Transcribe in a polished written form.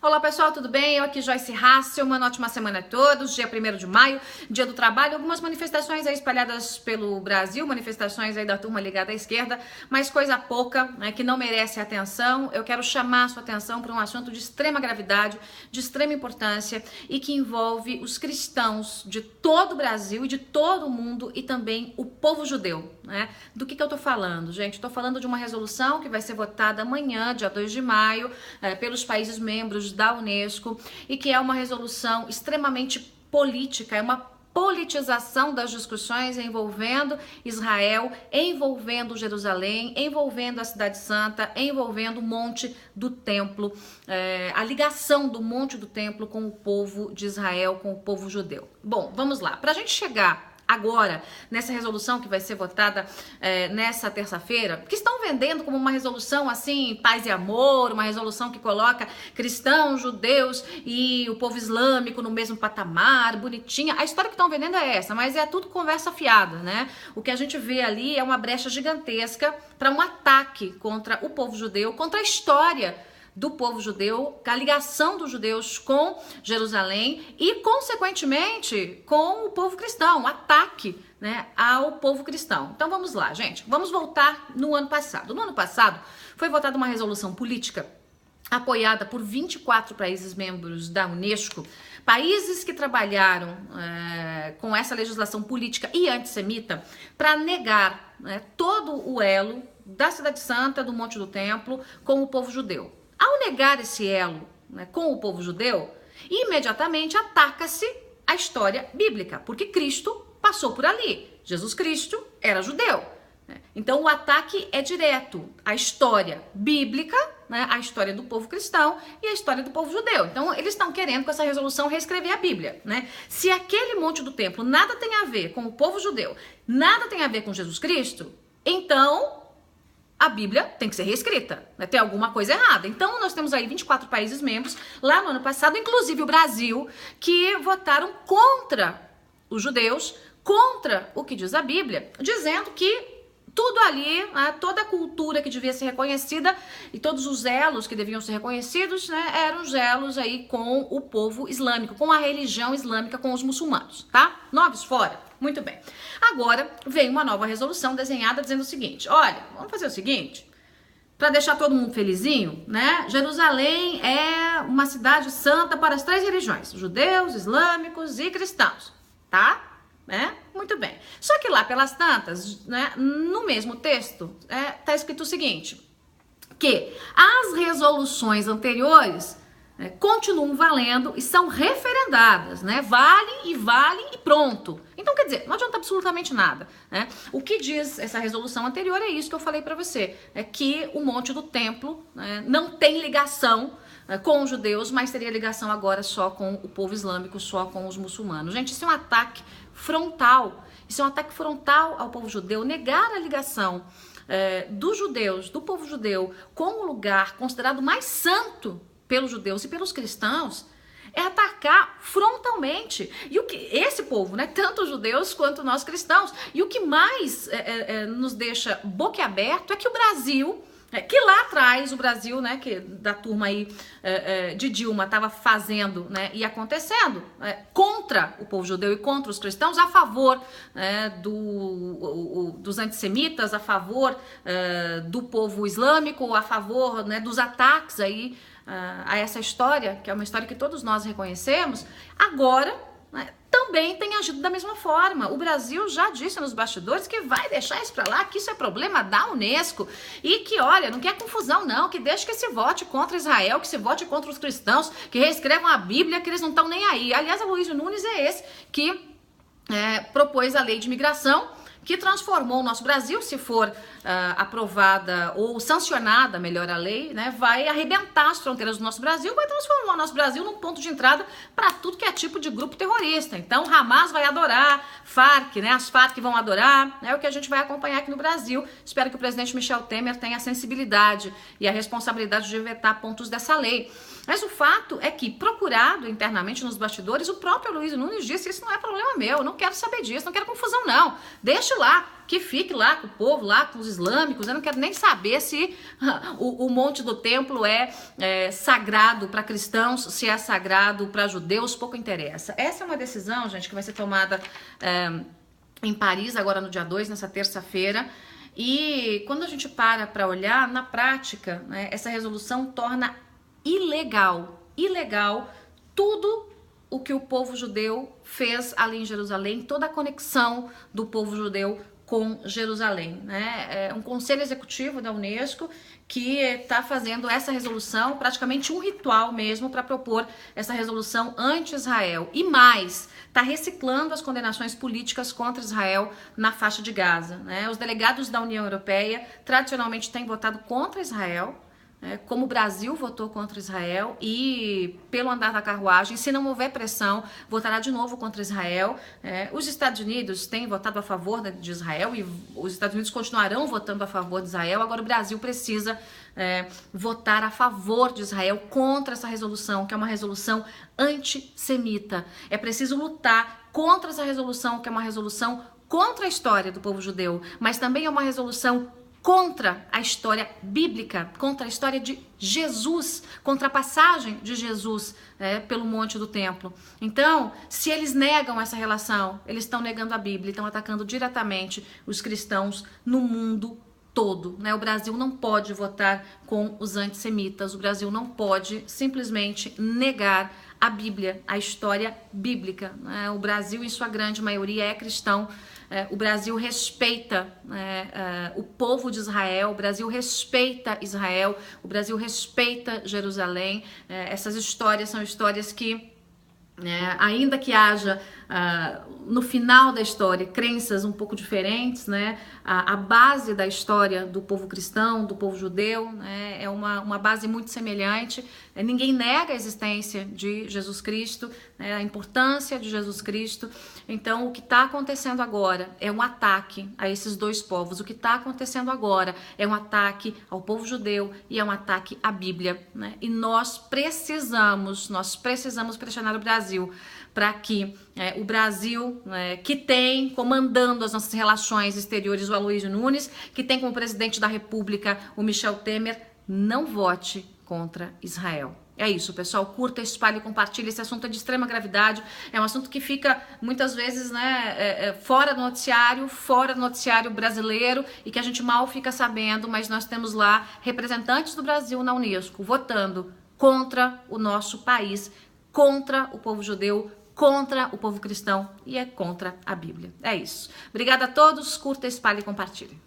Olá pessoal, tudo bem? Eu aqui Joyce Hassel, uma ótima semana a todos, dia 1º de maio, dia do trabalho, algumas manifestações aí espalhadas pelo Brasil, manifestações aí da turma ligada à esquerda, mas coisa pouca, né, que não merece atenção. Eu quero chamar a sua atenção para um assunto de extrema gravidade, de extrema importância e que envolve os cristãos de todo o Brasil e de todo o mundo e também o povo judeu, né? Do que eu tô falando, gente? Tô falando de uma resolução que vai ser votada amanhã, dia 2 de maio, pelos países membros da Unesco e que é uma resolução extremamente política, é uma politização das discussões envolvendo Israel, envolvendo Jerusalém, envolvendo a Cidade Santa, envolvendo o Monte do Templo, a ligação do Monte do Templo com o povo de Israel, com o povo judeu. Bom, vamos lá. Para a gente chegar agora, nessa resolução que vai ser votada nessa terça-feira, que estão vendendo como uma resolução assim, paz e amor, uma resolução que coloca cristãos, judeus e o povo islâmico no mesmo patamar, bonitinha. A história que estão vendendo é essa, mas é tudo conversa fiada, né? O que a gente vê ali é uma brecha gigantesca para um ataque contra o povo judeu, contra a história do povo judeu, a ligação dos judeus com Jerusalém e, consequentemente, com o povo cristão, um ataque, né, ao povo cristão. Então vamos lá, gente, vamos voltar no ano passado. No ano passado foi votada uma resolução política apoiada por 24 países membros da Unesco, países que trabalharam com essa legislação política e antissemita para negar, né, todo o elo da Cidade Santa, do Monte do Templo, com o povo judeu. Ao negar esse elo, né, com o povo judeu, imediatamente ataca-se a história bíblica, porque Cristo passou por ali. Jesus Cristo era judeu. Né? Então o ataque é direto à história bíblica, né, à história do povo cristão e à história do povo judeu. Então eles estão querendo com essa resolução reescrever a Bíblia. Né? Se aquele Monte do Templo nada tem a ver com o povo judeu, nada tem a ver com Jesus Cristo, então a Bíblia tem que ser reescrita, né? Tem alguma coisa errada. Então nós temos aí 24 países membros, lá no ano passado, inclusive o Brasil, que votaram contra os judeus, contra o que diz a Bíblia, dizendo que tudo ali, né, toda a cultura que devia ser reconhecida e todos os elos que deviam ser reconhecidos, né, eram os elos aí com o povo islâmico, com a religião islâmica, com os muçulmanos, tá? Noves fora. Muito bem. Agora vem uma nova resolução desenhada dizendo o seguinte: olha, vamos fazer o seguinte, para deixar todo mundo felizinho, né? Jerusalém é uma cidade santa para as 3 religiões, judeus, islâmicos e cristãos, tá? Né? Muito bem. Só que lá pelas tantas, né, no mesmo texto, tá escrito o seguinte, que as resoluções anteriores continuam valendo e são referendadas, né? Valem e pronto. Então, quer dizer, não adianta absolutamente nada, né? O que diz essa resolução anterior é isso que eu falei pra você, é que o Monte do Templo, né, não tem ligação com os judeus, mas teria ligação agora só com o povo islâmico, só com os muçulmanos. Gente, isso é um ataque frontal. Isso é um ataque frontal ao povo judeu, negar a ligação dos judeus, do povo judeu, com o lugar considerado mais santo pelos judeus e pelos cristãos, é atacar frontalmente. E o que esse povo, né, tanto os judeus quanto nós cristãos, e o que mais nos deixa boquiaberto é que o Brasil, que lá atrás o Brasil, né, que da turma aí de Dilma estava fazendo, né, e acontecendo contra o povo judeu e contra os cristãos, a favor dos antissemitas, a favor do povo islâmico, a favor, né, dos ataques aí a essa história, que é uma história que todos nós reconhecemos, agora, né, também tem agido da mesma forma. O Brasil já disse nos bastidores que vai deixar isso pra lá, que isso é problema da Unesco e que, olha, não quer confusão não, que deixe que se vote contra Israel, que se vote contra os cristãos, que reescrevam a Bíblia, que eles não estão nem aí. Aliás, a Luiz Nunes é esse que propôs a lei de imigração, que transformou o nosso Brasil, se for aprovada ou sancionada, melhor a lei, né, vai arrebentar as fronteiras do nosso Brasil, vai transformar o nosso Brasil num ponto de entrada para tudo que é tipo de grupo terrorista. Então, Hamas vai adorar, Farc, né, as Farc vão adorar, é o que a gente vai acompanhar aqui no Brasil. Espero que o presidente Michel Temer tenha a sensibilidade e a responsabilidade de vetar pontos dessa lei. Mas o fato é que, procurado internamente nos bastidores, o próprio Luiz Nunes disse: isso não é problema meu, eu não quero saber disso, não quero confusão não. Deixa deixe lá, que fique lá com o povo, lá com os islâmicos. Eu não quero nem saber se o monte do templo é sagrado para cristãos, se é sagrado para judeus, pouco interessa. Essa é uma decisão, gente, que vai ser tomada em Paris agora no dia 2, nessa terça-feira. E quando a gente para olhar, na prática, né, essa resolução torna ilegal tudo o que o povo judeu fez ali em Jerusalém, toda a conexão do povo judeu com Jerusalém, né? É um conselho executivo da Unesco que está fazendo essa resolução, praticamente um ritual mesmo, para propor essa resolução anti-Israel. E mais, está reciclando as condenações políticas contra Israel na faixa de Gaza, né? Os delegados da União Europeia tradicionalmente têm votado contra Israel, como o Brasil votou contra Israel, e pelo andar da carruagem, se não houver pressão, votará de novo contra Israel. Os Estados Unidos têm votado a favor de Israel e os Estados Unidos continuarão votando a favor de Israel. Agora o Brasil precisa votar a favor de Israel contra essa resolução, que é uma resolução antissemita. É preciso lutar contra essa resolução, que é uma resolução contra a história do povo judeu, mas também é uma resolução contra a história bíblica, contra a história de Jesus, contra a passagem de Jesus pelo monte do templo. Então, se eles negam essa relação, eles estão negando a Bíblia, estão atacando diretamente os cristãos no mundo todo, né? O Brasil não pode votar com os antissemitas, o Brasil não pode simplesmente negar a Bíblia, a história bíblica, né? O Brasil, em sua grande maioria, é cristão. O Brasil respeita o povo de Israel, o Brasil respeita Israel, o Brasil respeita Jerusalém. Essas histórias são histórias que, ainda que haja no final da história crenças um pouco diferentes, né? A base da história do povo cristão, do povo judeu, né, é uma base muito semelhante. Ninguém nega a existência de Jesus Cristo, né, a importância de Jesus Cristo. Então, o que está acontecendo agora é um ataque a esses dois povos. O que está acontecendo agora é um ataque ao povo judeu e é um ataque à Bíblia, né? E nós precisamos pressionar o Brasil para que o Brasil, que tem comandando as nossas relações exteriores o Aloysio Nunes, que tem como presidente da República o Michel Temer, não vote contra Israel. É isso, pessoal. Curta, espalhe e compartilhe. Esse assunto é de extrema gravidade. É um assunto que fica, muitas vezes, fora do noticiário brasileiro, e que a gente mal fica sabendo, mas nós temos lá representantes do Brasil na Unesco votando contra o nosso país, contra o povo judeu, contra o povo cristão e contra a Bíblia. É isso. Obrigada a todos. Curta, espalhe e compartilhe.